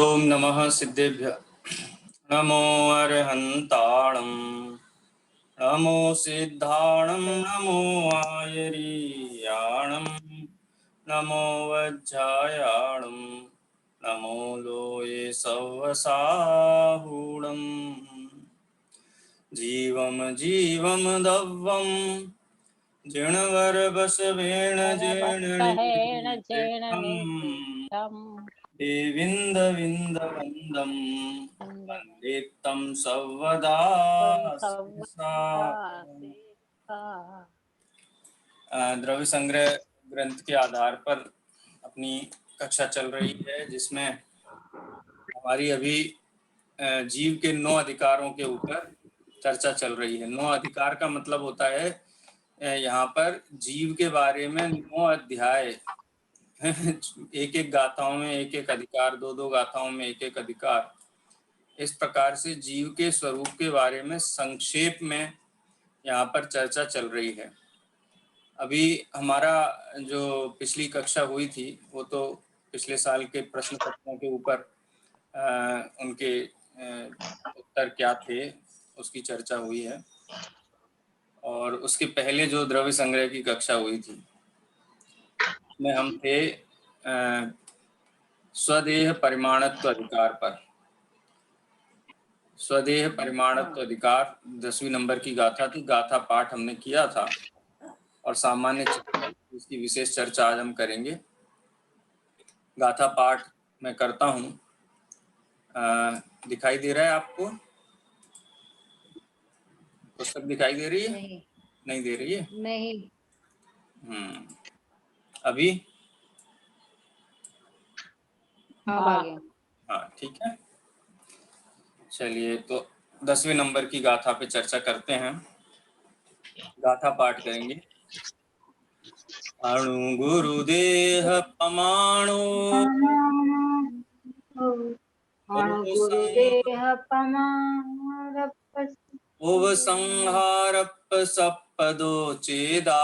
ओम नमः सिद्धेभ्य नमो अरहन्ताणं नमो सिद्धाणं नमो आयरीयाणं नमो वज्रायाणं नमो लोये सवसाहूणं जीवं जीवं दव्वं जिणवरबसवेण जीर्णनिर्देशम् देविन्द विन्द वन्दं वन्दे तं सर्वदा। द्रव्य संग्रह ग्रंथ के आधार पर अपनी कक्षा चल रही है, जिसमें हमारी अभी जीव के 9 अधिकारों के ऊपर चर्चा चल रही है। 9 अधिकार का मतलब होता है यहाँ पर जीव के बारे में 9 अध्याय, एक एक गाथाओं में एक एक अधिकार, दो दो गाथाओं में एक एक अधिकार, इस प्रकार से जीव के स्वरूप के बारे में संक्षेप में यहाँ पर चर्चा चल रही है। अभी हमारा जो पिछली कक्षा हुई थी वो तो पिछले साल के प्रश्न पत्रों के ऊपर उनके उत्तर क्या थे उसकी चर्चा हुई है, और उसके पहले जो द्रव्य संग्रह की कक्षा हुई थी में हम थे स्वदेह परिमाणत्व अधिकार पर। स्वदेह परिमाणत्व अधिकार 10वीं नंबर की गाथा थी। गाथा पाठ हमने किया था और सामान्य इसकी विशेष चर्चा आज हम करेंगे। गाथा पाठ मैं करता हूँ। दिखाई दे रहा है आपको? पुस्तक दिखाई दे रही है? नहीं दे रही है? नहीं। अभी? हाँ, ठीक है। चलिए, तो 10वें नंबर की गाथा पे चर्चा करते हैं। गाथा पाठ करेंगे। अणु गुरुदेह पमाणु उपसंहारप सपदो चेदा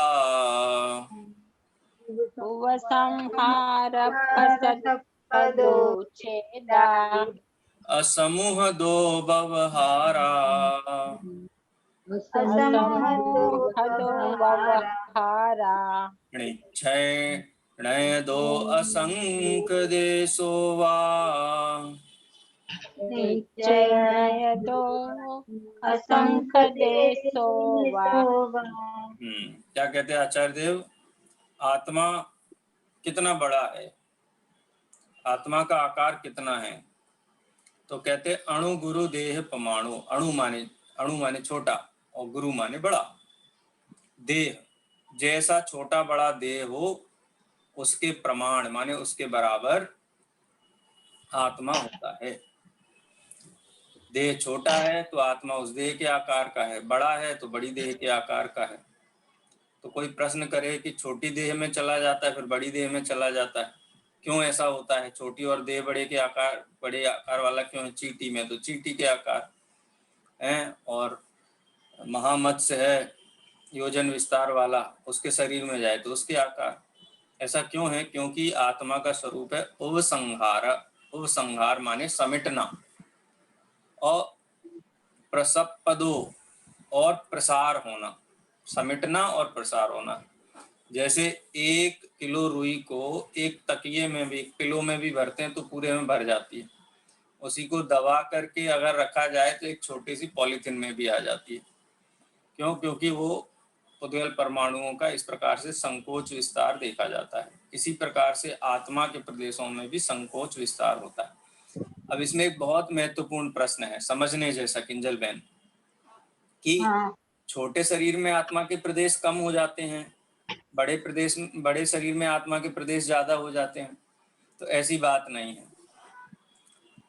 असमूह दो व्यवहारा क्षय दो असंक देशो वा क्या कहते हैं आचार्य देव? आत्मा कितना बड़ा है? आत्मा का आकार कितना है? तो कहते अणु गुरु देह परमाणु। अणु माने छोटा और गुरु माने बड़ा। देह जैसा छोटा बड़ा देह हो उसके प्रमाण माने उसके बराबर आत्मा होता है। देह छोटा है तो आत्मा उस देह के आकार का है, बड़ा है तो बड़ी देह के आकार का है। तो कोई प्रश्न करे कि छोटी देह में चला जाता है फिर बड़ी देह में चला जाता है, क्यों ऐसा होता है? छोटी और देह बड़े आकार वाला क्यों है? चींटी में तो चींटी के आकार है, और महामत्स्य है योजन विस्तार वाला, उसके शरीर में जाए तो उसके आकार। ऐसा क्यों है? क्योंकि आत्मा का स्वरूप है उपसंहार। उपसंहार माने समेटना, और प्रसपदो और प्रसार होना। समेटना और प्रसार होना। जैसे 1 किलो रुई को एक तकिए में भी, एक पिलो में भी भरते हैं तो पूरे में भर जाती है। उसी को दबा करके अगर रखा जाए तो एक छोटी सी पॉलीथिन में भी आ जाती है। क्यों? क्योंकि वो उद्गल परमाणुओं का इस प्रकार से संकोच विस्तार देखा जाता है। इसी प्रकार से आत्मा के प्रदेशों में भी संकोच विस्तार होता है। अब इसमें एक बहुत महत्वपूर्ण प्रश्न है समझने जैसा किंजल बहन, कि छोटे शरीर में आत्मा के प्रदेश कम हो जाते हैं, बड़े शरीर में आत्मा के प्रदेश ज्यादा हो जाते हैं। तो ऐसी बात नहीं है।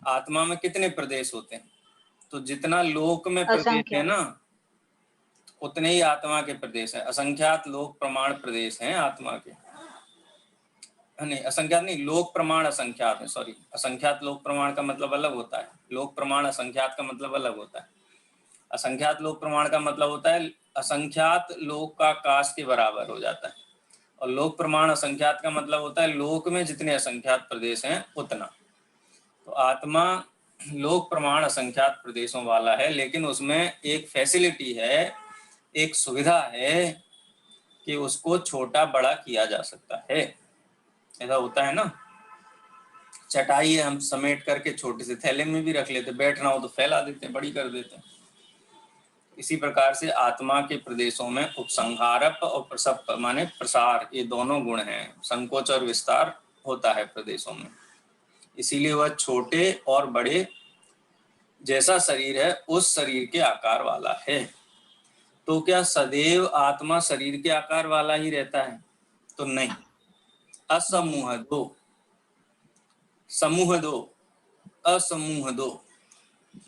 आत्मा में कितने प्रदेश होते हैं? तो जितना लोक में प्रदेश है ना, उतने ही आत्मा के प्रदेश है। असंख्यात लोक प्रमाण प्रदेश हैं आत्मा के। नहीं, असंख्यात नहीं, लोक प्रमाण असंख्यात है। सॉरी, असंख्यात लोक प्रमाण का मतलब अलग होता है, लोक प्रमाण असंख्यात का मतलब अलग होता है। असंख्यात लोक प्रमाण का मतलब होता है असंख्यात लोक का आकाश के बराबर हो जाता है, और लोक प्रमाण असंख्यात का मतलब होता है लोक में जितने असंख्यात प्रदेश हैं उतना। तो आत्मा लोक प्रमाण असंख्यात प्रदेशों वाला है, लेकिन उसमें एक फैसिलिटी है, एक सुविधा है कि उसको छोटा बड़ा किया जा सकता है। ऐसा होता है ना, चटाई है, हम समेट करके छोटे से थैले में भी रख लेते, बैठना हो तो फैला देते, बड़ी कर देते। इसी प्रकार से आत्मा के प्रदेशों में उपसंहारक और प्रसव माने प्रसार, ये दोनों गुण हैं। संकोच और विस्तार होता है प्रदेशों में, इसीलिए वह छोटे और बड़े जैसा शरीर है उस शरीर के आकार वाला है। तो क्या सदैव आत्मा शरीर के आकार वाला ही रहता है? तो नहीं। असमूह दो, समूह दो, असमूह दो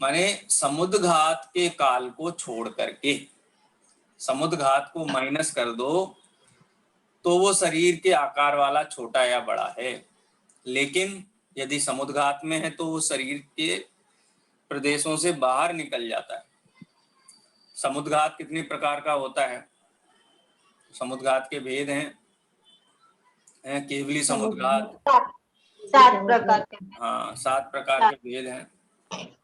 माने समुद्घात के काल को छोड़ करके, समुद्घात को माइनस कर दो तो वो शरीर के आकार वाला छोटा या बड़ा है। लेकिन यदि समुद्घात में है तो वो शरीर के प्रदेशों से बाहर निकल जाता है। समुद्घात कितने प्रकार का होता है? समुद्घात के भेद हैं, केवली समुद्घात, 7 प्रकार के। हाँ 7 प्रकार के भेद हैं।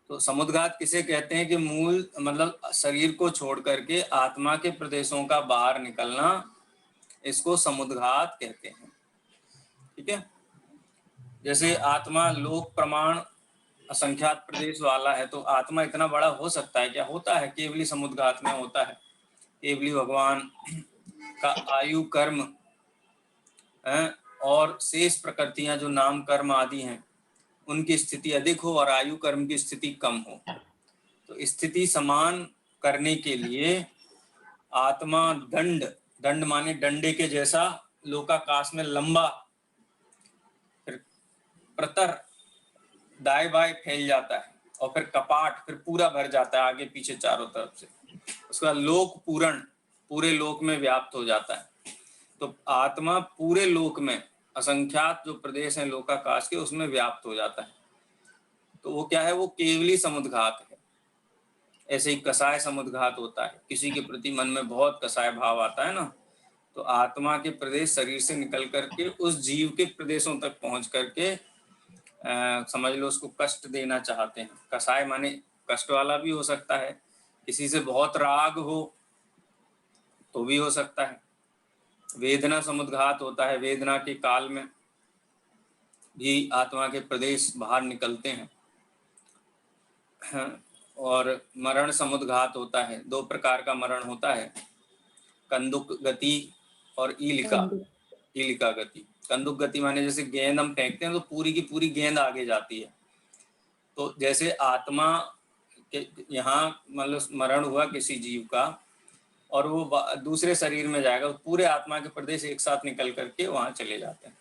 तो समुद्घात किसे कहते हैं कि मूल मतलब शरीर को छोड़ करके आत्मा के प्रदेशों का बाहर निकलना, इसको समुद्घात कहते हैं। ठीक है, जैसे आत्मा लोक प्रमाण असंख्यात प्रदेश वाला है, तो आत्मा इतना बड़ा हो सकता है क्या? होता है, केवली समुद्घात में होता है। केवली भगवान का आयु कर्म और शेष प्रकृतियां जो नाम कर्म आदि हैं उनकी स्थिति अधिक हो और आयु कर्म की स्थिति कम हो, तो स्थिति समान करने के लिए आत्मा दंड, दंड माने डंडे के जैसा लोकाकाश में लंबा, फिर प्रतर दाएं बाएं फैल जाता है, और फिर कपाट फिर पूरा भर जाता है आगे पीछे चारों तरफ से। उसका लोक पूर्ण पूरे लोक में व्याप्त हो जाता है। तो आत्मा पूरे लोक में असंख्यात जो प्रदेश हैं लोकाकाश के, उसमें व्याप्त हो जाता है। तो वो क्या है? वो केवली समुद्घात है। ऐसे ही कसाय समुद्घात होता है, किसी के प्रति मन में बहुत कसाय भाव आता है ना, तो आत्मा के प्रदेश शरीर से निकल करके उस जीव के प्रदेशों तक पहुंच करके समझ लो उसको कष्ट देना चाहते हैं। कसाय माने कष्ट वाला भी हो सकता है, किसी से बहुत राग हो तो भी हो सकता है। वेदना समुद्घात होता है, वेदना के काल में भी आत्मा के प्रदेश बाहर निकलते हैं। और मरण समुद्घात होता है, 2 प्रकार का मरण होता है, कंदुक गति और ईलिका गति। कंदुक गति माने जैसे गेंद हम फेंकते हैं तो पूरी की पूरी गेंद आगे जाती है। तो जैसे आत्मा के यहाँ मतलब मरण हुआ किसी जीव का और वो दूसरे शरीर में जाएगा, तो पूरे आत्मा के प्रदेश एक साथ निकल करके वहां चले जाते हैं।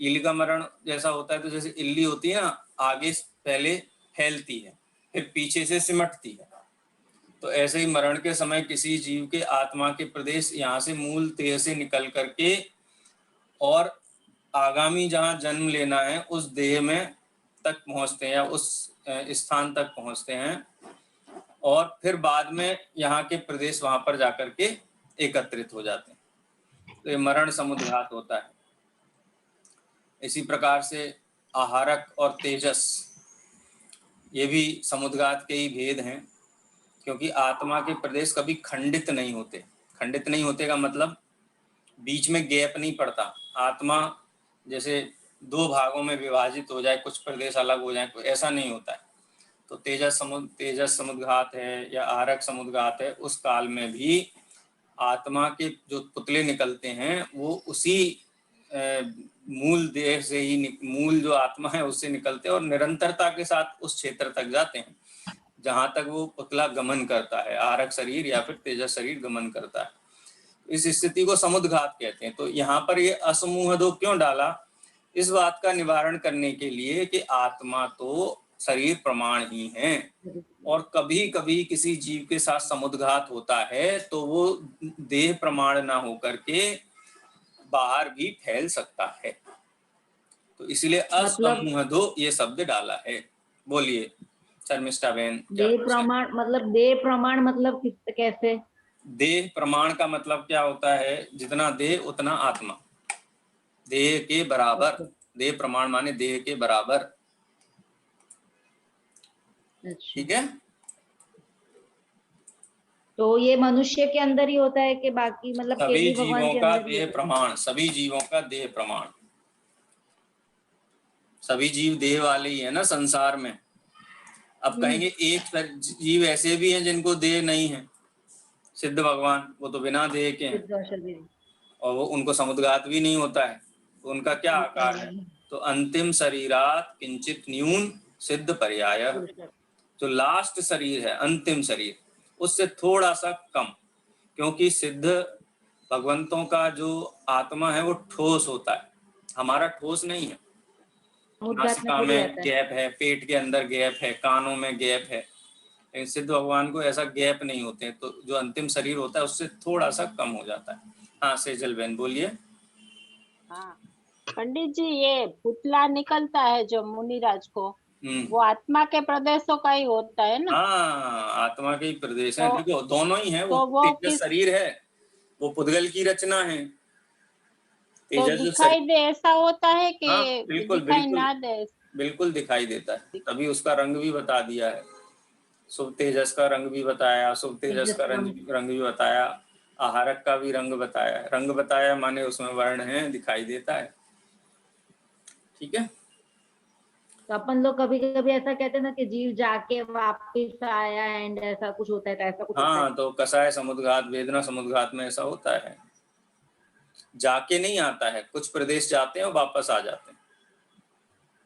इलिका मरण जैसा होता है, तो जैसे इल्ली होती है ना, आगे पहले फैलती है फिर पीछे से सिमटती है, तो ऐसे ही मरण के समय किसी जीव के आत्मा के प्रदेश यहाँ से मूल देह से निकल करके और आगामी जहाँ जन्म लेना है उस देह में तक पहुँचते हैं या उस स्थान तक पहुँचते हैं, और फिर बाद में यहाँ के प्रदेश वहां पर जाकर के एकत्रित हो जाते हैं। तो ये मरण समुद्घात होता है। इसी प्रकार से आहारक और तेजस, ये भी समुद्घात के ही भेद हैं, क्योंकि आत्मा के प्रदेश कभी खंडित नहीं होते। खंडित नहीं होते का मतलब बीच में गैप नहीं पड़ता। आत्मा जैसे 2 भागों में विभाजित हो जाए, कुछ प्रदेश अलग हो जाए, ऐसा नहीं होता है। तो तेजस समुद्घात है या आहारक समुद्घात है, उस काल में भी आत्मा के जो पुतले निकलते हैं वो उसी मूल देह से ही, मूल जो आत्मा है उससे निकलते हैं और निरंतरता के साथ उस क्षेत्र तक जाते हैं जहां तक वो पुतला गमन करता है, आहारक शरीर या फिर तेजस शरीर गमन करता है। इस स्थिति को समुद्घात कहते हैं। तो यहाँ पर ये असमूह दो क्यों डाला? इस बात का निवारण करने के लिए कि आत्मा तो शरीर प्रमाण ही है, और कभी कभी किसी जीव के साथ समुद्घात होता है तो वो देह प्रमाण ना होकर के बाहर भी फैल सकता है। तो इसलिए असमूह दो ये शब्द डाला है। बोलिए शर्मिष्ठा बहन। देह प्रमाण मतलब, देह प्रमाण मतलब कैसे? देह प्रमाण का मतलब क्या होता है? जितना देह उतना आत्मा, देह के बराबर। देह प्रमाण माने देह के बराबर। अच्छा, ठीक है। तो ये मनुष्य के अंदर ही होता है कि बाकी मतलब सभी केवली भगवान जीवों के का अंदर ही देह होता है? प्रमाण, सभी जीवों का देह प्रमाण। सभी जीव देह वाले ही है ना संसार में। अब कहेंगे एक जीव ऐसे भी हैं जिनको देह नहीं है, सिद्ध भगवान, वो तो बिना देह के हैं, सिद्ध और शरीर। और वो उनको समुद्घात भी नहीं होता है, तो उनका क्या होता आकार है? नहीं है। तो अंतिम शरीरात किंचित न्यून सिद्ध पर्याय, पुरुष। जो लास्ट शरीर है, अंतिम शरीर, उससे थोड़ा सा कम, क्योंकि सिद्ध भगवंतों का जो आत्मा है वो ठोस होता है, हमारा ठोस नहीं है। समुद्घात में नासिका थोड़ी में आता है। गैप है, पेट के अंदर गैप है, कानों में गैप है, लेकिन सिद्ध भगवान को ऐसा गैप नहीं होते, तो जो अंतिम शरीर होता है उससे थोड़ा सा कम हो जाता है। हाँ सेजल बहन बोलिए। हाँ पंडित जी, ये पुतला निकलता है जो मुनिराज को, वो आत्मा के प्रदेशों का ही होता है ना? हाँ आत्मा के ही प्रदेश हैं, तो देखो दोनों ही हैं, वो तो वो तेजस किस शरीर है, वो पुद्गल की रचना है। तो तेजस जो दिखाई दे ऐसा होता है कि हाँ बिल्कुल दिखाई बिल्कुल ना दे? बिल्कुल दिखाई देता है, तभी उसका रंग भी बता दिया है। शुभ तेजस का रंग भी बताया, शुभ तेजस का रंग भी बताया, आहारक का भी रंग बताया। रंग बताया माने उसमें वर्ण है, दिखाई देता है। ठीक है। तो अपन लोग कभी कभी ऐसा कहते हैं ना कि जीव जाके वापिस आया एंड ऐसा कुछ होता है, तो ऐसा कुछ होता है? हाँ तो कसाय समुद्घात, वेदना समुद्घात में ऐसा होता है, जाके नहीं आता है, कुछ प्रदेश जाते हैं और वापस आ जाते हैं।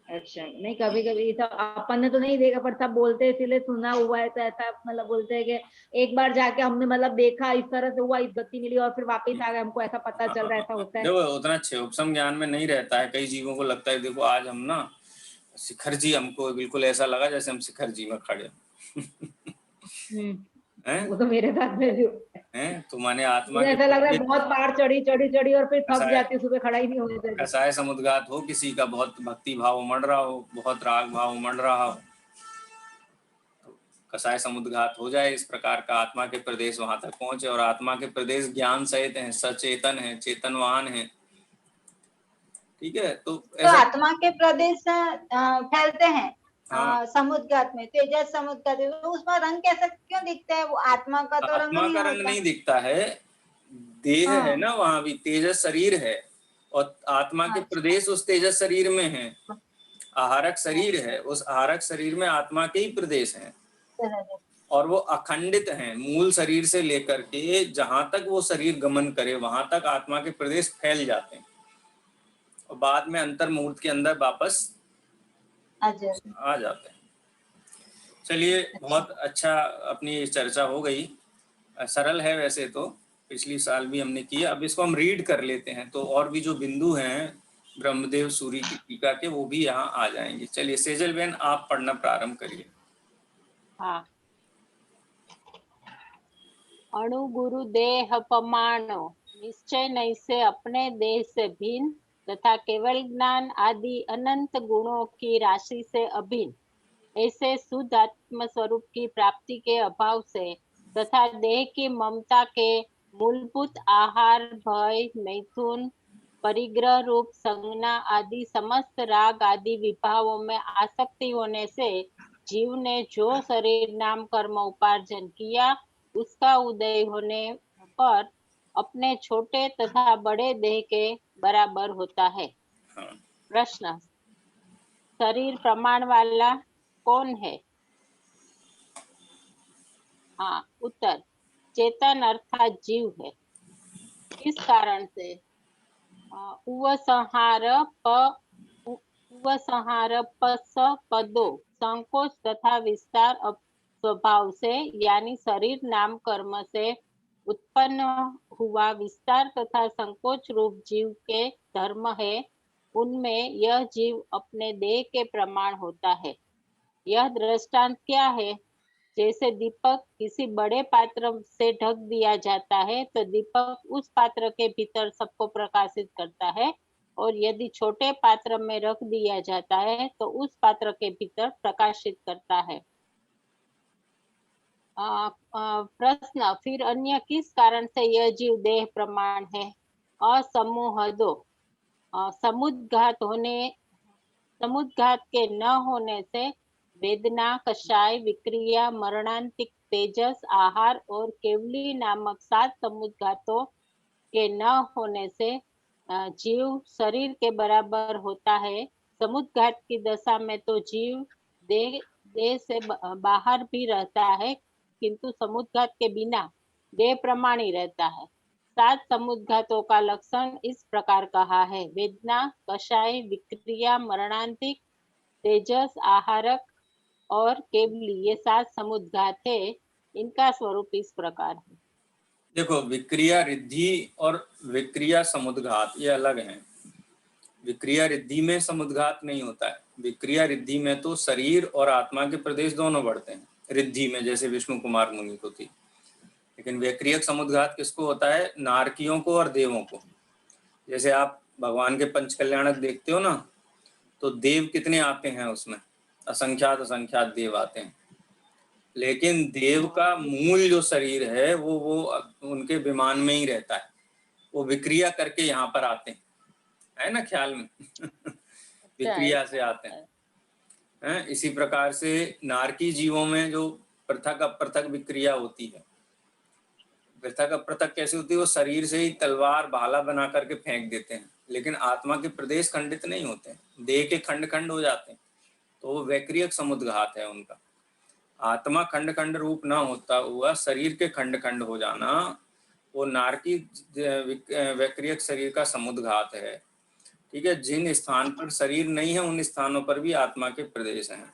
अच्छा, नहीं कभी कभी सब अपन ने तो नहीं देखा, पर सब बोलते हैं इसीलिए सुना हुआ है, तो ऐसा मतलब बोलते हैं कि एक बार जाके हमने मतलब देखा, इस तरह से हुआ, इस गति मिली और फिर वापस आ गए, हमको ऐसा पता चल रहा है, ऐसा होता है? देखो उतना क्षयोपम ज्ञान में नहीं रहता है, कई जीवों को लगता है देखो आज हम ना शिखर जी, हमको बिल्कुल ऐसा लगा जैसे हम शिखर जी में खड़े हैं। वो तो मेरे साथ में भी होता है। हैं तो माने आत्मा मुझे के ऐसा लग रहा है प्रदेश, बहुत बार चढ़ी चढ़ी चढ़ी और फिर थक कसाय जाती, सुबह खड़ा ही नहीं होने देती। कसाय समुद्घात हो, किसी का बहुत भक्ति भाव उमड़ रहा हो, बहुत राग भाव उमड़ रहा हो, कसाय समुद्घात हो जाए, इस प्रकार का आत्मा के प्रदेश वहां तक पहुंचे, और आत्मा के प्रदेश ज्ञान सहित हैं, सचेतन है, चेतनवान है। ठीक है, तो तो ऐसा आत्मा के प्रदेश फैलते हैं हाँ समुद्घात में, तेजस समुद्घात में, तो उसमें रंग कैसा क्यों दिखता है? वो आत्मा का तो रंग आत्मा नहीं का रंग होता। नहीं दिखता है, देह है हाँ, ना, वहां भी तेजस शरीर है, और आत्मा के अच्छा, प्रदेश उस तेजस शरीर में है। आहारक शरीर अच्छा, है, उस आहारक शरीर में आत्मा के ही प्रदेश हैं, और वो अखंडित हैं, मूल शरीर से लेकर के जहां तक वो शरीर गमन करे वहां तक आत्मा के प्रदेश फैल जाते हैं, और बाद में अंतर मुहूर्त के अंदर वापस अच्छा, आ जाते हैं। चलिए अच्छा। बहुत अच्छा, अपनी चर्चा हो गई, सरल है वैसे तो, पिछली साल भी हमने किया, अब इसको हम रीड कर लेते हैं, तो और भी जो बिंदु हैं ब्रह्मदेव सूरी की टीका के, वो भी यहाँ आ जाएंगे। चलिए सेजल बहन आप पढ़ना प्रारंभ करिए। हाँ, अणु गुरु देह पमाणो, निश्चय नहीं से अपने देह से भिन्न, तथा केवल ज्ञान आदि अनंत गुणों की राशि से अभिन्न, ऐसे शुद्ध आत्म स्वरूप की प्राप्ति के अभाव से तथा देह की ममता के मूलभूत आहार, भय, मैथुन, परिग्रह रूप संज्ञा आदि समस्त राग आदि विभावों में आसक्ति होने से जीव ने जो शरीर नाम कर्म उपार्जन किया, उसका उदय होने पर अपने छोटे तथा बड़े देह के बराबर होता है। हाँ प्रश्न, शरीर प्रमाण वाला कौन है? हाँ, उत्तर, चेतन अर्थात जीव है। किस कारण से? उपसंहार पदो, संकोच तथा विस्तार स्वभाव से, यानी शरीर नाम कर्म से उत्पन्न हुआ विस्तार तथा संकोच रूप जीव के धर्म है, उनमें यह जीव अपने देह के प्रमाण होता है। यह दृष्टांत क्या है? जैसे दीपक किसी बड़े पात्र से ढक दिया जाता है तो दीपक उस पात्र के भीतर सबको प्रकाशित करता है, और यदि छोटे पात्र में रख दिया जाता है तो उस पात्र के भीतर प्रकाशित करता है। प्रश्न, फिर अन्य किस कारण से यह जीव देह प्रमाण है? असमूह दो, समुद्घात के न होने से वेदना, कषाय, विक्रिया, मरणांतिक, तेजस, आहार और केवली नामक 7 समुद्घातों के न होने से जीव शरीर के बराबर होता है। समुद्घात की दशा में तो जीव देह से बाहर भी रहता है, किंतु समुद्घात के बिना देह प्रमाण ही रहता है। 7 समुद्घातों का लक्षण इस प्रकार कहा है: वेदना, कषाय, विक्रिया, मरणांतिक, तेजस, आहारक और केवली, ये 7 समुद्घात है। इनका स्वरूप इस प्रकार है। देखो, विक्रिया रिद्धि और विक्रिया समुद्घात ये अलग हैं। विक्रिया रिद्धि में समुद्घात नहीं होता है। विक्रिया रिद्धि में तो शरीर और आत्मा के प्रदेश दोनों बढ़ते हैं। रिद्धि में जैसे विष्णु कुमार मुनि को थी, लेकिन वैक्रियक समुद्घात किसको होता है? नारकियों को और देवों को। जैसे आप भगवान के पंच कल्याणक देखते हो ना, तो देव कितने आते हैं उसमें? असंख्यात असंख्यात देव आते हैं। लेकिन देव का मूल जो शरीर है वो उनके विमान में ही रहता है। वो विक्रिया करके यहाँ पर आते हैं, है ना ख्याल में? विक्रिया से आते हैं। इसी प्रकार से नारकी जीवों में जो पृथक अपृथक विक्रिया होती है। पृथक अपृथक कैसे होती है? वो शरीर से ही तलवार भाला बना करके फेंक देते हैं, लेकिन आत्मा के प्रदेश खंडित नहीं होते, देह के खंड खंड हो जाते हैं। तो वो वैक्रियक समुद्घात है उनका। आत्मा खंड खंड रूप ना होता हुआ शरीर के खंड खंड हो जाना, वो नारकी वैक्रियक शरीर का समुद्घात है। ठीक है, जिन स्थान पर शरीर नहीं है उन स्थानों पर भी आत्मा के प्रदेश हैं।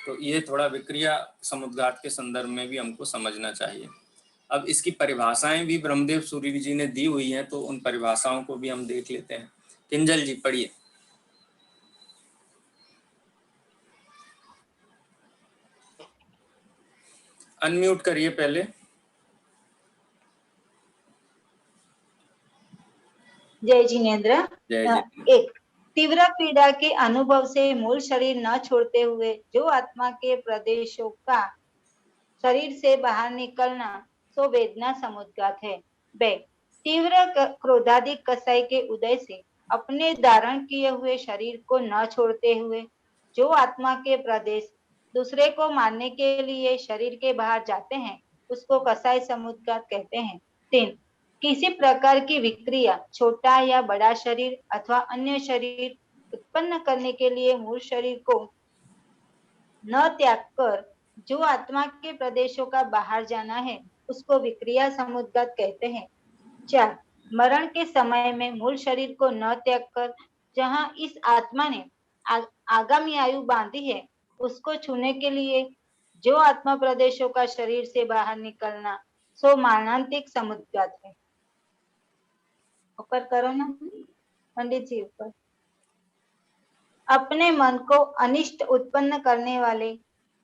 तो ये थोड़ा विक्रिया समुद्घात के संदर्भ में भी हमको समझना चाहिए। अब इसकी परिभाषाएं भी ब्रह्मदेव सूर्य जी ने दी हुई हैं, तो उन परिभाषाओं को भी हम देख लेते हैं। किंजल जी पढ़िए। अनम्यूट करिए पहले। जय जिनेन्द्र। जय जय। एक, तीव्र पीड़ा के अनुभव से मूल शरीर न छोड़ते हुए जो आत्मा के प्रदेशों का शरीर से बाहर निकलना, सो वेदना समुद्घात है। बे, तीव्र क्रोधादि कसाई के उदय से अपने धारण किए हुए शरीर को न छोड़ते हुए जो आत्मा के प्रदेश दूसरे को मारने के लिए शरीर के बाहर जाते हैं, उसको कसाई समुद्घात कहते हैं। 3, किसी प्रकार की विक्रिया छोटा या बड़ा शरीर अथवा अन्य शरीर उत्पन्न करने के लिए मूल शरीर को न त्याग कर जो आत्मा के प्रदेशों का बाहर जाना है, उसको विक्रिया समुद्घात कहते हैं। 4, मरण के समय में मूल शरीर को न त्याग कर जहां इस आत्मा ने आगामी आयु बांधी है, उसको छूने के लिए जो आत्मा प्रदेशों का शरीर से बाहर निकलना, सो मरणांतिक समुद्घात है। ऊपर करो ना पंडित जी, ऊपर। अपने मन को अनिष्ट उत्पन्न करने वाले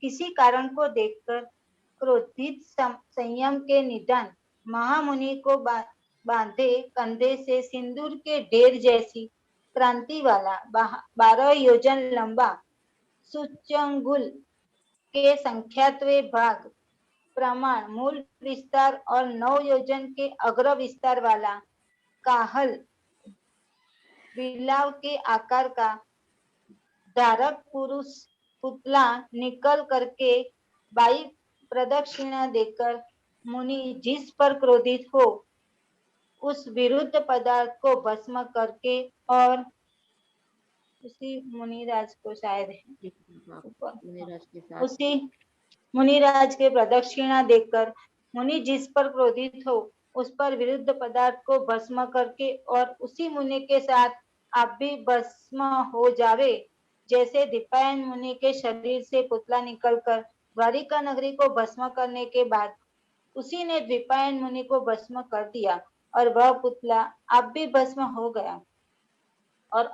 किसी कारण को देखकर क्रोधित संयम के निदान महामुनि को बांधे कंधे से सिंदूर के ढेर जैसी क्रांति वाला 12 योजन लंबा सूच्यंगुल के संख्यात्वे भाग प्रमाण मूल विस्तार और 9 योजन के अग्र विस्तार वाला काहल बिलाव के आकार का धारक पुरुष पुतला निकल करके बाई प्रदक्षिणा देकर मुनि जिस पर क्रोधित हो उस विरुद्ध पदार्थ को भस्म करके और उसी मुनिराज को शायद उसी मुनिराज के प्रदक्षिणा देकर मुनि जिस पर क्रोधित हो उस पर विरुद्ध पदार्थ को भस्म करके और उसी मुनि के साथ आप भी भस्म हो जावे। जैसे दीपायन मुनि के शरीर से पुतला निकलकर द्वारिका नगरी को भस्म करने के बाद उसी ने द्विपायन मुनि को भस्म कर दिया और वह पुतला आप भी भस्म हो गया। और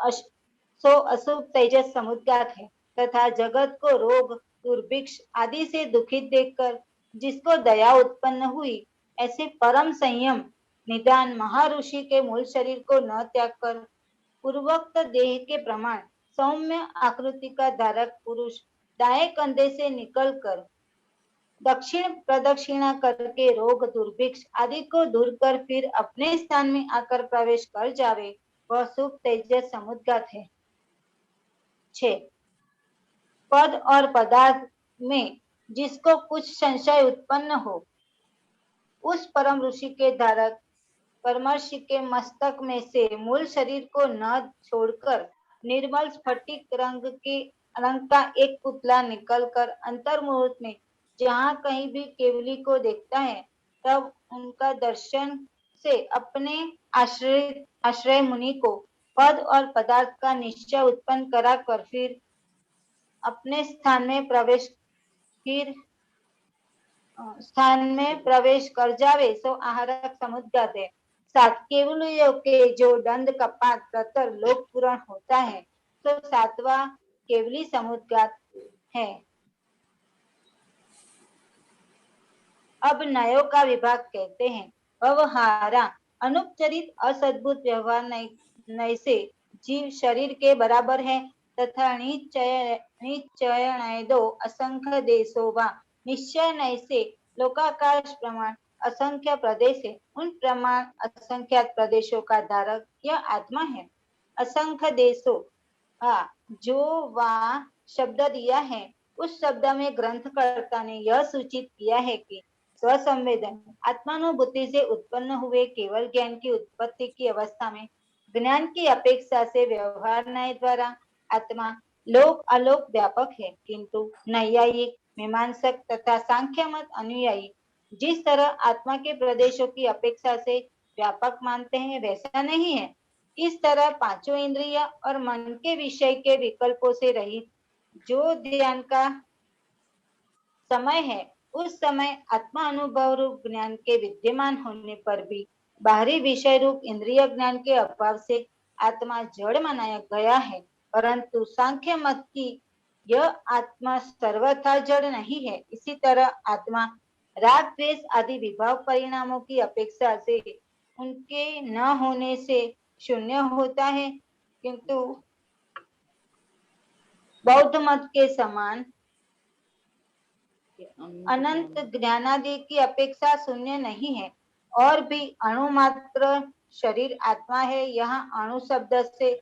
सो अशुभ तेजस समुद्घात है तथा जगत को रोग दुर्भिक्ष आदि से दुखित देखकर जिसको दया उत्पन्न हुई, ऐसे परम संयम निदान महर्षि के मूल शरीर को न त्याग कर पूर्वोक्त देह के प्रमाण सौम्य आकृति का धारक पुरुष दाएं कंधे से निकलकर दक्षिण प्रदक्षिणा करके रोग दुर्भिक्ष आदि को दूर कर फिर अपने स्थान में आकर प्रवेश कर जावे, वह सुख तेजस समुद्घात है। 6, पद और पदार्थ में जिसको कुछ संशय उत्पन्न हो, उस परम ऋषि के धारक परमर्षि के मस्तक में से मूल शरीर को न छोड़कर निर्मल स्फटिक रंग का एक पुतला निकलकर अंतर्मुहूर्त में जहाँ कहीं भी केवली को देखता है, तब उनका दर्शन से अपने आश्रय मुनि को पद और पदार्थ का निश्चय उत्पन्न कराकर फिर अपने स्थान में प्रवेश कर जावे, सो आहारक समुद्गत है। 7 केवलियों के जो दंड कपात प्रतर लोक पूर्ण होता है, तो 7वां केवली समुद्गत है। अब नयों का विभाग कहते हैं। व्यवहारा अनुपचरित असद्भुत व्यवहार नय से जीव शरीर के बराबर है तथा निश्चय दो असंख्य देशों व निश्चय नय से लोकाकाश प्रमाण असंख्य प्रदेश है। उन प्रमाण असंख्यात प्रदेशों का धारक यह आत्मा है। असंख्य देशों जो वह शब्द दिया है, उस शब्द में ग्रंथकर्ता ने यह सूचित किया है कि स्वसंवेदन आत्मानुभूति से उत्पन्न हुए केवल ज्ञान की उत्पत्ति की अवस्था में ज्ञान की अपेक्षा से व्यवहार न्याय द्वारा आत्मा लोक अलोक व्यापक है, किंतु नैयायिक मीमांसक तथा सांख्य मत अनुयायी जिस तरह आत्मा के प्रदेशों की अपेक्षा से व्यापक मानते हैं, वैसा नहीं है। इस तरह पांचों इंद्रिय और मन के विषय के विकल्पों से रहित जो ध्यान का समय है, उस समय आत्मा अनुभव रूप ज्ञान के विद्यमान होने पर भी बाहरी विषय रूप इंद्रिय ज्ञान के अभाव से आत्मा जड़ माना गया है। परंतु सांख्य मत की यह आत्मा सर्वथा जड़ नहीं है। इसी तरह आत्मा राग द्वेष आदि विभाव परिणामों की अपेक्षा से उनके न होने से शून्य होता है, किंतु बौद्ध मत के समान अनंत ज्ञानादि की अपेक्षा शून्य नहीं है। और भी अणु मात्र शरीर आत्मा है। यहाँ अणु शब्द से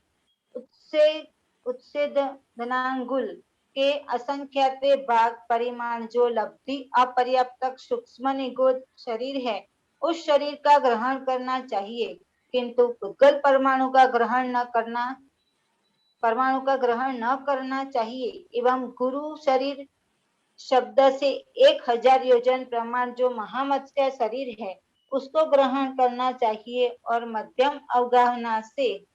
उत्सेद धनांगुल के असंख्याते भाग परिमाण जो लब्धि अपर्याप्त सूक्ष्म निगोद शरीर है, उस शरीर का ग्रहण करना चाहिए, किंतु पुद्गल परमाणु का ग्रहण न करना चाहिए। एवं गुरु शरीर शब्द से 1000 योजन प्रमाण जो महामत्स्य शरीर है, उसको ग्रहण करना चाहिए और मध्यम अवगाहना से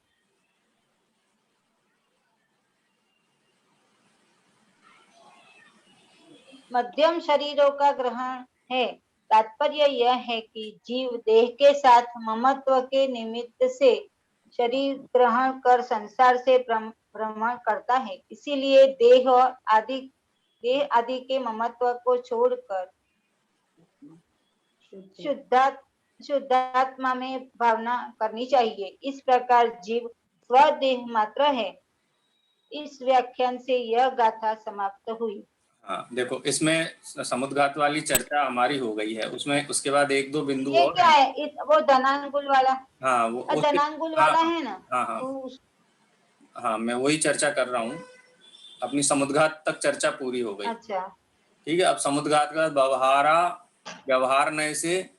मध्यम शरीरों का ग्रहण है। तात्पर्य यह है कि जीव देह के साथ ममत्व के निमित्त से शरीर ग्रहण कर संसार से भ्रमण करता है। इसीलिए देह आदि के ममत्व को छोड़कर शुद्धात्मा में भावना करनी चाहिए। इस प्रकार जीव स्वदेह मात्र है। इस व्याख्यान से यह गाथा समाप्त हुई। हाँ, देखो इसमें समुद्घात वाली चर्चा हमारी हो गई है। उसमें उसके बाद 1-2 बिंदु ये और क्या है? वो धनांगुल वाला? हाँ, वो धनांगुल वाला है ना? हाँ, मैं वही चर्चा कर रहा हूँ। अपनी समुद्घात तक चर्चा पूरी हो गई। अच्छा, ठीक है। अब समुद्घात का व्यवहार नय से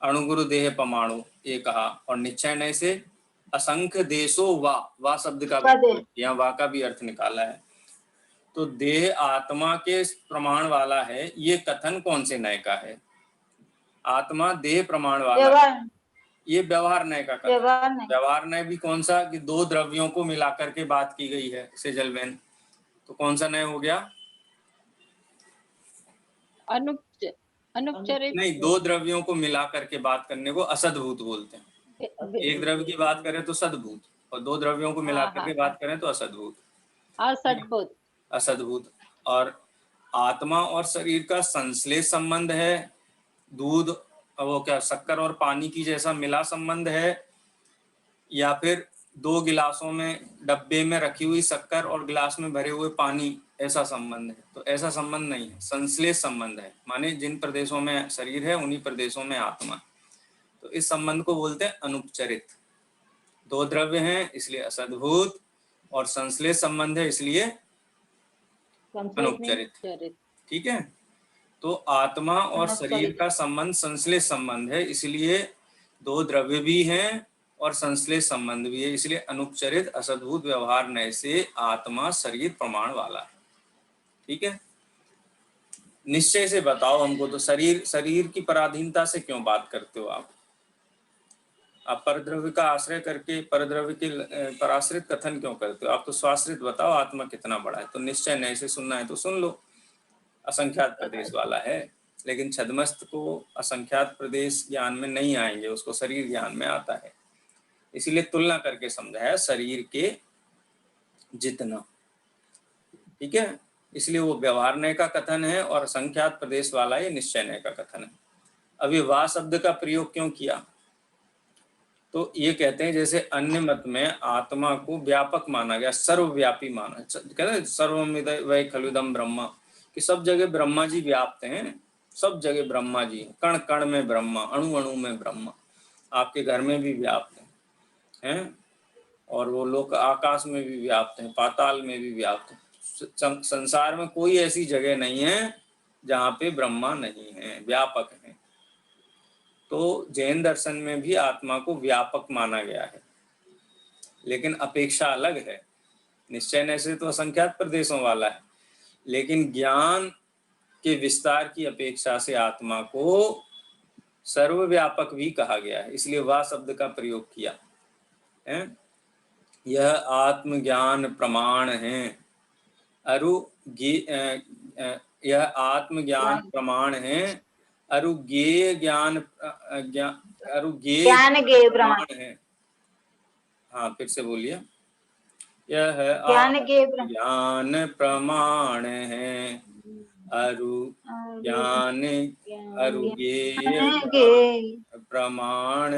अणुगुरु देह परमाणु ये कहा, और निश्चय नय से असंख्य देशों वा शब्द का यहाँ वा का भी अर्थ निकाला है। तो देह आत्मा के प्रमाण वाला है, ये कथन कौन से नय का है? आत्मा देह प्रमाण वाला, ये व्यवहार नय का कथन। व्यवहार नय भी कौन सा कि 2 द्रव्यों को मिलाकर के बात की गई है, सेजलबेन। तो कौन सा नय हो गया? अनुपचरित नहीं, 2 द्रव्यों को मिला करके बात करने को असद्भूत बोलते हैं। एक द्रव्य की बात करें तो सद्भूत, और 2 द्रव्यों को मिला करके बात करें तो असद्भूत। असद्भूत। और आत्मा और शरीर का संश्लेष संबंध है, दूध वो क्या शक्कर और पानी की जैसा मिला संबंध है, या फिर 2 गिलासों में डब्बे में रखी हुई शक्कर और गिलास में भरे हुए पानी ऐसा संबंध है? तो ऐसा संबंध नहीं है, संश्लेष संबंध है। माने जिन प्रदेशों में शरीर है उन्हीं प्रदेशों में आत्मा। तो इस संबंध को बोलते हैं अनुपचरित। 2 द्रव्य हैं इसलिए असद्भूत, और संश्लेष संबंध है इसलिए अनुपचरित। चरित। ठीक है, तो आत्मा और शरीर अनुपचरित। का संबंध संश्लेष संबंध है, इसलिए दो द्रव्य भी हैं और संश्लेष संबंध भी है, इसलिए अनुपचरित असद्भूत व्यवहार नय से आत्मा शरीर प्रमाण वाला है। ठीक है, निश्चय से बताओ हमको, तो शरीर की पराधीनता से क्यों बात करते हो आप परद्रव्य का आश्रय करके परद्रव्य के पराश्रित कथन क्यों करते हो? आप तो स्वाश्रित बताओ आत्मा कितना बड़ा है। तो निश्चय नय से सुनना है तो सुन लो, असंख्यात प्रदेश वाला है, लेकिन छद्मस्त को असंख्यात प्रदेश ज्ञान में नहीं आएंगे, उसको शरीर ज्ञान में आता है, इसीलिए तुलना करके समझाया शरीर के जितना। ठीक है, इसलिए वो व्यवहार नय का कथन है और असंख्यात प्रदेश वाला ये निश्चय नय का कथन है। अभी वाह शब्द का प्रयोग क्यों किया? तो ये कहते हैं जैसे अन्य मत में आत्मा को व्यापक माना गया, सर्वव्यापी माना, कहते हैं सर्वमिदं वै खलुदं ब्रह्म, कि सब जगह ब्रह्मा जी व्याप्त हैं, सब जगह ब्रह्मा जी, कण कण में ब्रह्मा, अणु अणु में ब्रह्मा, आपके घर में भी व्याप्त हैं, और वो लोग आकाश में भी व्याप्त हैं, पाताल में भी व्याप्त हैं। संसार में कोई ऐसी जगह नहीं है जहाँ पे ब्रह्मा नहीं है, व्यापक है। तो जैन दर्शन में भी आत्मा को व्यापक माना गया है, लेकिन अपेक्षा अलग है। निश्चय नय से तो असंख्यात प्रदेशों वाला है, लेकिन ज्ञान के विस्तार की अपेक्षा से आत्मा को सर्वव्यापक भी कहा गया है, इसलिए वह शब्द का प्रयोग किया है। यह आत्मज्ञान प्रमाण है, यह आत्मज्ञान प्रमाण है, अरुज्ञेय ज्ञान अरुज्ञेय ज्ञान ज्ञेय प्रमाण है। हाँ, फिर से बोलिए। यह ज्ञान ज्ञेय ज्ञान प्रमाण है, अरुज्ञेय प्रमाण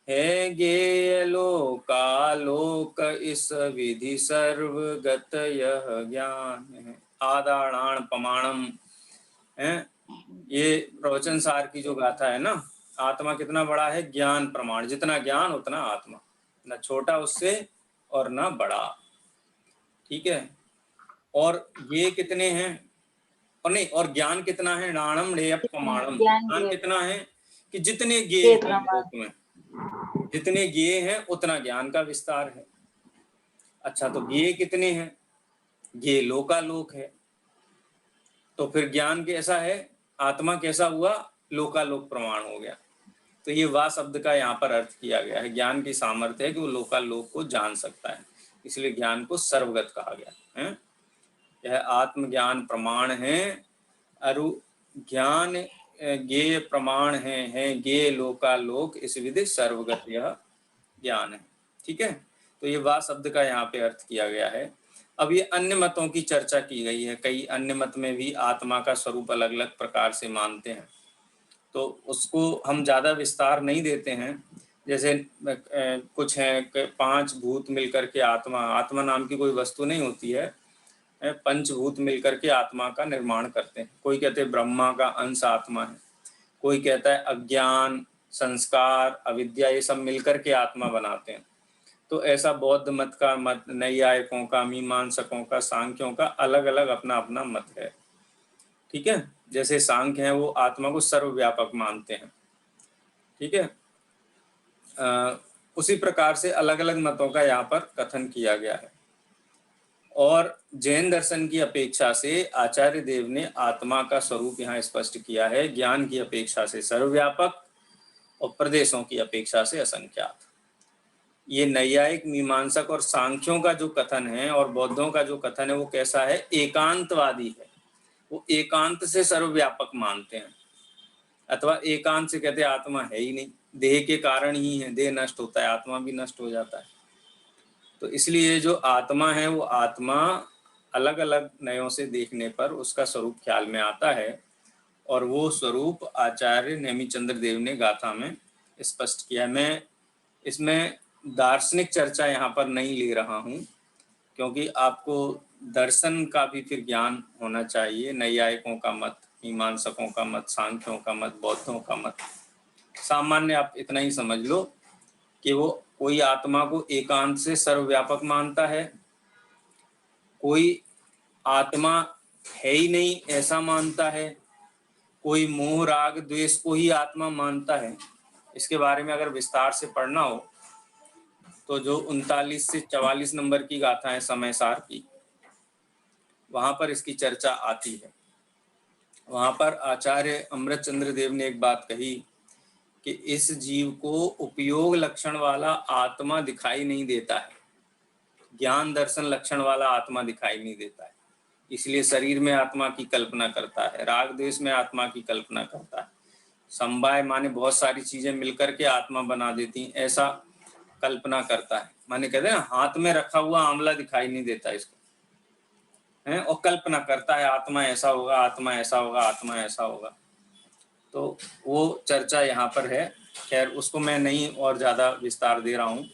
है गेय लोकालोक इस विधि सर्वगत यह ज्ञान है। आदाणान प्रमाणम है, ये प्रवचन सार की जो गाथा है ना, आत्मा कितना बड़ा है, ज्ञान प्रमाण, जितना ज्ञान उतना आत्मा, ना छोटा उससे और ना बड़ा। ठीक है, और ये कितने हैं, और नहीं, और ज्ञान कितना है, नाणम ढेय प्रमाणम, ज्ञान कितना है कि जितने ज्ञेय हैं लोक में, जितने ज्ञेय हैं उतना ज्ञान का विस्तार है। अच्छा, तो ज्ञेय कितने हैं, ज्ञेय लोकालोक है, तो फिर ज्ञान कैसा है, आत्मा कैसा हुआ, लोकालोक प्रमाण हो गया। तो ये वाह शब्द का यहाँ पर अर्थ किया गया है, ज्ञान की सामर्थ्य है कि वो लोकालोक को जान सकता है, इसलिए ज्ञान को सर्वगत कहा गया है। यह आत्मज्ञान प्रमाण है, अरु ज्ञान ज्ञेय प्रमाण है ज्ञेय लोकालोक इस विधि सर्वगत यह ज्ञान है। ठीक है, तो ये वाह शब्द का यहाँ पे अर्थ किया गया है। अब ये अन्य मतों की चर्चा की गई है, कई अन्य मत में भी आत्मा का स्वरूप अलग अलग प्रकार से मानते हैं, तो उसको हम ज्यादा विस्तार नहीं देते हैं। जैसे कुछ हैं 5 भूत मिलकर के आत्मा नाम की कोई वस्तु नहीं होती है, पंचभूत मिलकर के आत्मा का निर्माण करते हैं। कोई कहते हैं ब्रह्मा का अंश आत्मा है, कोई कहता है अज्ञान, संस्कार, अविद्या, ये सब मिलकर के आत्मा बनाते हैं। तो ऐसा बौद्ध मत का मत, नैयायिकों का, मीमांसकों का, सांख्यों का अलग अलग अपना अपना मत है। ठीक है, जैसे सांख्य हैं वो आत्मा को सर्वव्यापक मानते हैं। ठीक है, उसी प्रकार से अलग अलग मतों का यहाँ पर कथन किया गया है। और जैन दर्शन की अपेक्षा से आचार्य देव ने आत्मा का स्वरूप यहाँ स्पष्ट किया है, ज्ञान की अपेक्षा से सर्वव्यापक और प्रदेशों की अपेक्षा से असंख्यात। ये नैयायिक, मीमांसक और सांख्यों का जो कथन है और बौद्धों का जो कथन है वो कैसा है, एकांतवादी है। वो एकांत से सर्वव्यापक मानते हैं, अथवा एकांत से कहते हैं आत्मा है ही नहीं, देह के कारण ही है, देह नष्ट होता है आत्मा भी नष्ट हो जाता है। तो इसलिए जो आत्मा है वो आत्मा अलग अलग नयों से देखने पर उसका स्वरूप ख्याल में आता है, और वो स्वरूप आचार्य नेमिचंद्र देव ने गाथा में स्पष्ट किया। मैं इसमें दार्शनिक चर्चा यहाँ पर नहीं ले रहा हूँ, क्योंकि आपको दर्शन का भी फिर ज्ञान होना चाहिए। नैयायिकों का मत, मीमांसकों का मत, सांख्यों का मत, बौद्धों का मत, सामान्य आप इतना ही समझ लो कि वो कोई आत्मा को एकांत से सर्वव्यापक मानता है, कोई आत्मा है ही नहीं ऐसा मानता है, कोई मोह राग द्वेष को ही आत्मा मानता है। इसके बारे में अगर विस्तार से पढ़ना हो तो जो 39 से 44 नंबर की गाथा है समय सार की, वहां पर इसकी चर्चा आती है। वहां पर आचार्य अमृतचंद्र देव ने एक बात कही कि इस जीव को उपयोग लक्षण वाला आत्मा दिखाई नहीं देता है, ज्ञान दर्शन लक्षण वाला आत्मा दिखाई नहीं देता है, इसलिए शरीर में आत्मा की कल्पना करता है, राग द्वेष में आत्मा की कल्पना करता है, समवाय माने बहुत सारी चीजें मिलकर के आत्मा बना देती हैं, ऐसा कल्पना करता है। माने कहते हैं हाथ में रखा हुआ आंवला दिखाई नहीं देता इसको, है, और कल्पना करता है आत्मा ऐसा होगा, आत्मा ऐसा होगा, आत्मा ऐसा होगा। तो वो चर्चा यहाँ पर है। खैर उसको मैं नहीं और ज्यादा विस्तार दे रहा हूँ।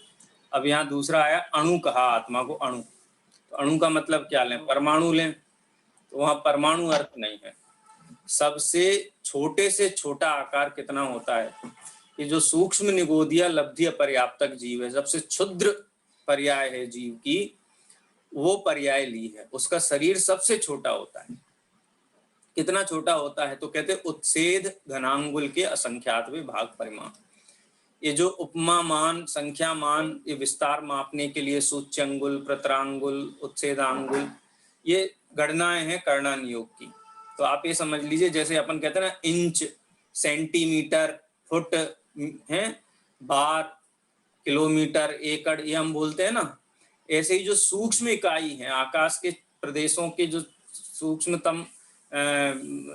अब यहाँ दूसरा आया, अणु कहा आत्मा को, अणु। तो अणु का मतलब क्या लें, परमाणु लें, तो वहां परमाणु अर्थ नहीं है। सबसे छोटे से छोटा आकार कितना होता है, कि जो सूक्ष्म निगोदिया लब्धि अपर्याप्तक जीव है, सबसे क्षुद्र पर्याय है जीव की, वो पर्याय ली है, उसका शरीर सबसे छोटा होता है। कितना छोटा होता है, तो कहते उत्सेद घनांगुल के असंख्यातवे भाग परिमाण। ये जो उपमा मान, संख्या मान, ये विस्तार मापने के लिए सूच्यंगुल, प्रतरांगुल, उत्सेदांगुल, ये गणनाएं हैं कर्णा नियोग की। तो आप ये समझ लीजिए जैसे अपन कहते हैं ना इंच, सेंटीमीटर, फुट, है, बार, किलोमीटर, एकड़, ये हम बोलते हैं ना, ऐसे ही जो सूक्ष्म इकाई है, आकाश के प्रदेशों के जो सूक्ष्मतम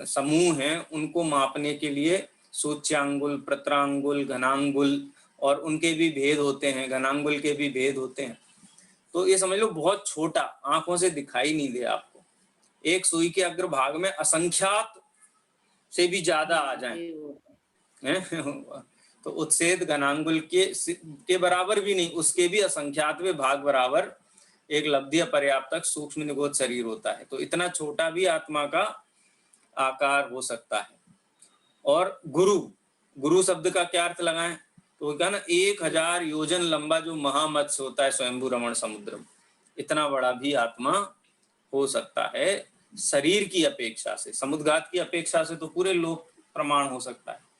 समूह हैं, उनको मापने के लिए सूच्यांगुल, प्रतरांगुल, घनांगुल, और उनके भी भेद होते हैं, घनांगुल के भी भेद होते हैं। तो ये समझ लो बहुत छोटा, आंखों से दिखाई नहीं दे आपको, एक सुई के अग्रभाग में असंख्यात से भी ज्यादा आ जाए, तो उत्सेद घनांगुल के बराबर भी नहीं, उसके भी असंख्यातवे भाग बराबर एक लब्धि अपर्याप्तक सूक्ष्म निगोद शरीर होता है। तो इतना छोटा भी आत्मा का आकार हो सकता है। और गुरु, गुरु शब्द का क्या अर्थ लगाएं, तो क्या ना 1000 योजन लंबा जो महामत्स्य होता है स्वयंभू रमण समुद्र, इतना बड़ा भी आत्मा हो सकता है शरीर की अपेक्षा से, समुद्घात की अपेक्षा से तो पूरे लोक प्रमाण हो सकता है।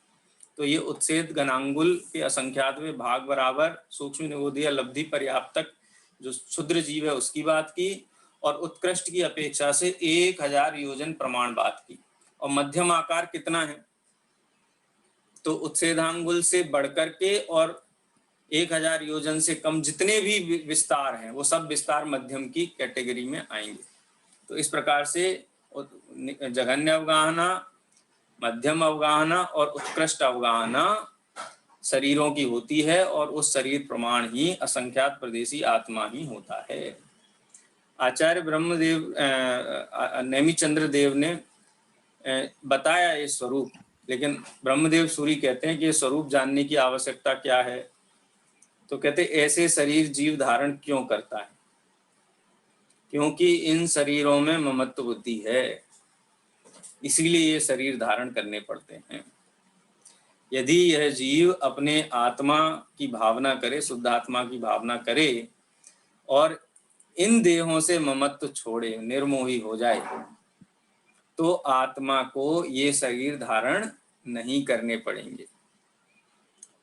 तो ये उत्सेद घनांगुल के असंख्यातवे भाग बराबर सूक्ष्म निगोदीय लब्धि पर्याप्तक जो क्षुद्र जीव है उसकी बात की, और उत्कृष्ट की अपेक्षा से 1000 योजन प्रमाण बात की। और मध्यम आकार कितना है, तो उत्सेदांगुल से बढ़कर के और 1000 योजन से कम जितने भी विस्तार हैं वो सब विस्तार मध्यम की कैटेगरी में आएंगे। तो इस प्रकार से जघन्य अवगाहना, मध्यम अवगाहना और उत्कृष्ट अवगाहना शरीरों की होती है, और उस शरीर प्रमाण ही असंख्यात प्रदेशी आत्मा ही होता है। आचार्य ब्रह्मदेव नेमिचंद्र देव ने बताया ये स्वरूप, लेकिन ब्रह्मदेव सूरी कहते हैं कि ये स्वरूप जानने की आवश्यकता क्या है, तो कहते ऐसे शरीर जीव धारण क्यों करता है, क्योंकि इन शरीरों में ममत्व बुद्धि है, इसीलिए ये शरीर धारण करने पड़ते हैं। यदि यह जीव अपने आत्मा की भावना करे, शुद्ध आत्मा की भावना करे, और इन देहों से ममत्व छोड़े, निर्मोही हो जाए, तो आत्मा को ये शरीर धारण नहीं करने पड़ेंगे।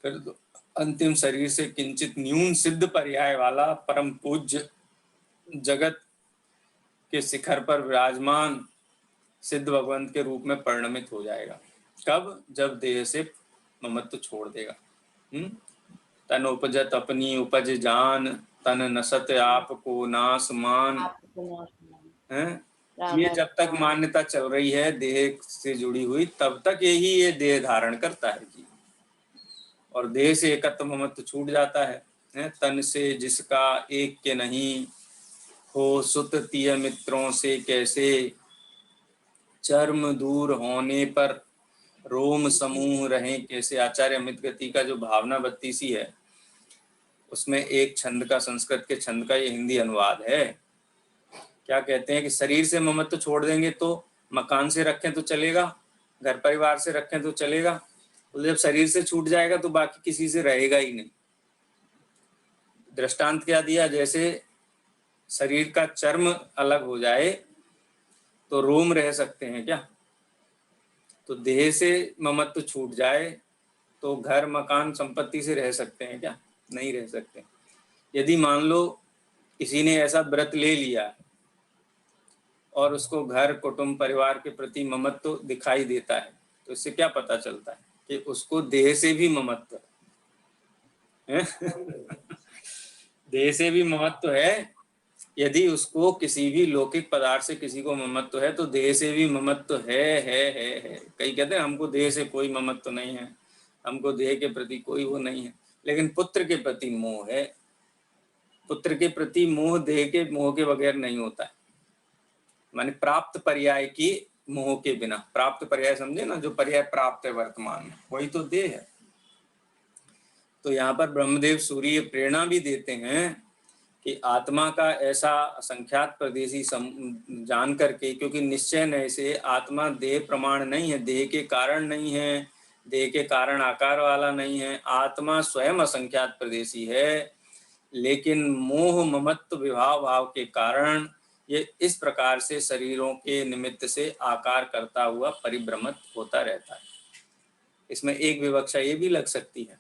फिर तो अंतिम शरीर से किंचित न्यून सिद्ध पर्याय वाला परम पूज्य जगत के शिखर पर विराजमान सिद्ध भगवंत के रूप में परिणमित हो जाएगा। कब? जब देह से ममत्व छोड़ देगा। तन उपजत अपनी उपज जान, तन नसत आप को नास मान। ये जब तक मान्यता चल रही है देह से जुड़ी हुई, तब तक यही ये देह धारण करता है जी। और देह से एकत्व ममत्व छूट जाता है। तन से जिसका एक के नहीं, हो सुत तिय मित्रों से कैसे, चर्म दूर होने पर रोम समूह रहे कैसे। आचार्य अमित गति का जो भावना बत्तीसी है, उसमें एक छंद का, संस्कृत के छंद का ये हिंदी अनुवाद है। क्या कहते हैं कि शरीर से ममत्व छोड़ देंगे तो मकान से रखें तो चलेगा, घर परिवार से रखें तो चलेगा, तो जब शरीर से छूट जाएगा तो बाकी किसी से रहेगा ही नहीं। दृष्टांत क्या दिया, जैसे शरीर का चर्म अलग हो जाए तो रोम रह सकते हैं क्या? तो देह से ममत्व छूट जाए तो घर मकान संपत्ति से रह सकते हैं क्या? नहीं रह सकते। यदि मान लो किसी ने ऐसा व्रत ले लिया और उसको घर कुटुंब परिवार के प्रति ममत्व दिखाई देता है, तो इससे क्या पता चलता है कि उसको देह से भी ममत्व है। देह से भी ममत्व है। यदि उसको किसी भी लौकिक पदार्थ से किसी को ममत्व है तो देह से भी ममत्व है। कई कहते हैं हमको देह से कोई ममत्व नहीं है, हमको देह के प्रति कोई वो नहीं है, लेकिन पुत्र के प्रति मोह है। पुत्र के प्रति मोह देह के मोह के बगैर नहीं होता है। माने प्राप्त पर्याय की मोह के बिना, प्राप्त पर्याय समझे ना, जो पर्याय प्राप्त है वर्तमान में, वही तो देह है। तो यहाँ पर ब्रह्मदेव सूर्य प्रेरणा भी देते हैं कि आत्मा का ऐसा असंख्यात प्रदेशी जान करके, क्योंकि निश्चय नय से आत्मा देह प्रमाण नहीं है, देह के कारण नहीं है, देह के कारण आकार वाला नहीं है। आत्मा स्वयं असंख्यात प्रदेशी है, लेकिन मोह ममत्व विभाव भाव के कारण ये इस प्रकार से शरीरों के निमित्त से आकार करता हुआ परिभ्रमित होता रहता है। इसमें एक विवक्षा ये भी लग सकती है,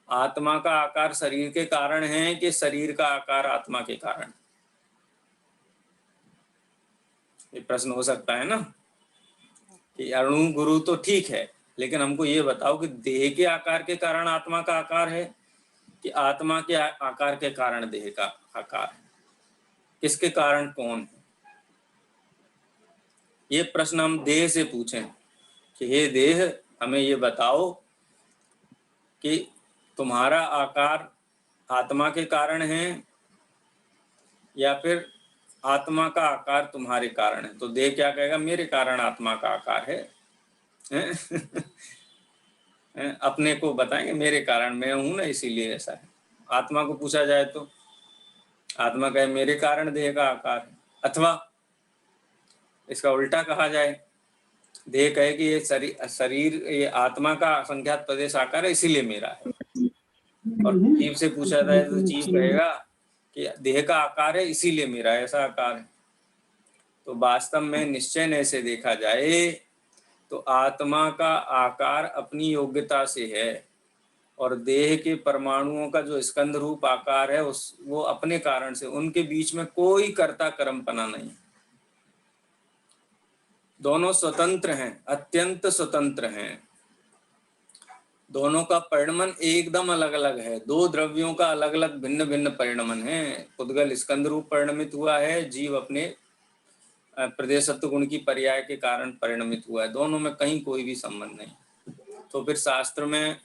आत्मा का आकार शरीर के कारण है कि शरीर का आकार आत्मा के कारण? ये प्रश्न हो सकता है ना कि अणु गुरु तो ठीक है, लेकिन हमको ये बताओ कि देह के आकार के कारण आत्मा का आकार है कि आत्मा के आकार के कारण देह का आकार है? किसके कारण कौन है? ये प्रश्न हम देह से पूछें कि हे देह, हमें ये बताओ कि तुम्हारा आकार आत्मा के कारण है या फिर आत्मा का आकार तुम्हारे कारण है? तो देह क्या कहेगा? मेरे कारण आत्मा का आकार है। अपने को बताएंगे मेरे कारण, मैं हूं ना इसीलिए ऐसा है। आत्मा को पूछा जाए तो आत्मा कहे मेरे कारण देह का आकार है, अथवा इसका उल्टा कहा जाए, देह कहे कि ये शरीर ये आत्मा का असंख्यात प्रदेश आकार है इसीलिए मेरा है। और जीव से पूछा जाए तो जीव कहेगा कि देह का आकार है इसीलिए मेरा ऐसा आकार है। तो वास्तव में निश्चय न से देखा जाए तो आत्मा का आकार अपनी योग्यता से है और देह के परमाणुओं का जो स्कंद रूप आकार है वो अपने कारण से, उनके बीच में कोई कर्ता कर्मपना नहीं। दोनों स्वतंत्र हैं, अत्यंत स्वतंत्र हैं। दोनों का परिणमन एकदम अलग अलग है। दो द्रव्यों का अलग अलग भिन्न भिन्न परिणमन है। पुद्गल स्कंद रूप परिणमित हुआ है, जीव अपने प्रदेशत्व गुण की पर्याय के कारण परिणमित हुआ है। दोनों में कहीं कोई भी संबंध नहीं। तो फिर शास्त्र में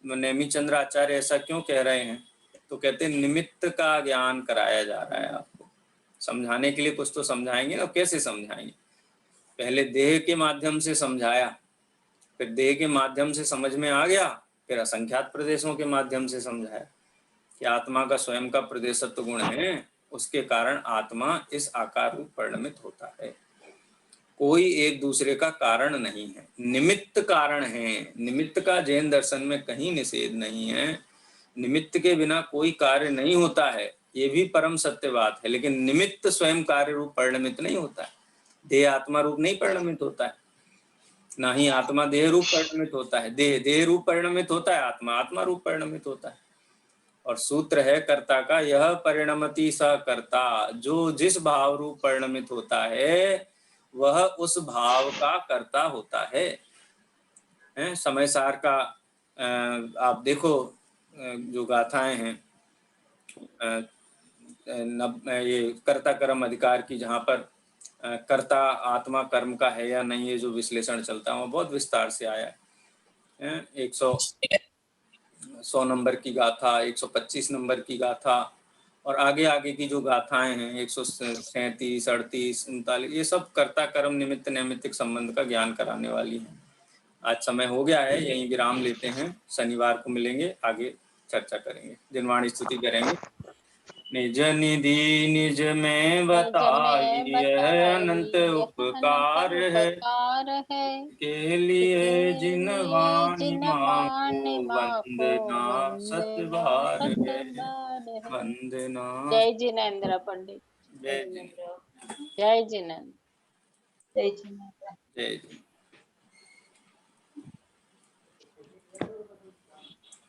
नेमिचंद्र आचार्य ऐसा क्यों कह रहे हैं? तो कहते हैं निमित्त का ज्ञान कराया जा रहा है आपको। समझाने के लिए कुछ तो समझाएंगे ना, कैसे समझाएंगे? पहले देह के माध्यम से समझाया, फिर देह के माध्यम से समझ में आ गया, फिर असंख्यात प्रदेशों के माध्यम से समझाया कि आत्मा का स्वयं का प्रदेशत्व गुण है, उसके कारण आत्मा इस आकार रूप परिणमित होता है। कोई एक दूसरे का कारण नहीं है, निमित्त कारण है। निमित्त का जैन दर्शन में कहीं निषेध नहीं है। निमित्त के बिना कोई कार्य नहीं होता है, ये भी परम सत्य बात है। लेकिन निमित्त स्वयं कार्य रूप परिणमित नहीं होता है। देह आत्मा रूप नहीं परिणमित होता है, ना ही आत्मा देह रूप परिणमित होता है। देह देह रूप परिणमित होता है, आत्मा आत्मा रूप परिणमित होता है। और सूत्र है कर्ता का, यह परिणमति स कर्ता। जो जिस भाव रूप परिणमित होता है वह उस भाव का कर्ता होता है। समय सार का आप देखो, जो गाथाएं हैं ये कर्ता कर्म अधिकार की, जहाँ पर कर्ता आत्मा कर्म का है या नहीं, ये जो विश्लेषण चलता है वो बहुत विस्तार से आया है। 100 नंबर की गाथा, 125 नंबर की गाथा और आगे आगे की जो गाथाएं हैं 137, 38, 39, ये सब कर्ता कर्म निमित्त नैमित्तिक संबंध का ज्ञान कराने वाली हैं। आज समय हो गया है, यहीं विराम लेते हैं। शनिवार को मिलेंगे, आगे चर्चा करेंगे, जिनवाणी स्तुति करेंगे। निज निधि निज में बताई यह अनंत उपकार है, के लिए जिन वाणी मां को वंदना सतबार है। वंदना। जय जिनेन्द्र पंडित, जय जिनेन्द्र। जय जिनेन्द्र। जय जिनेन्द्र। जय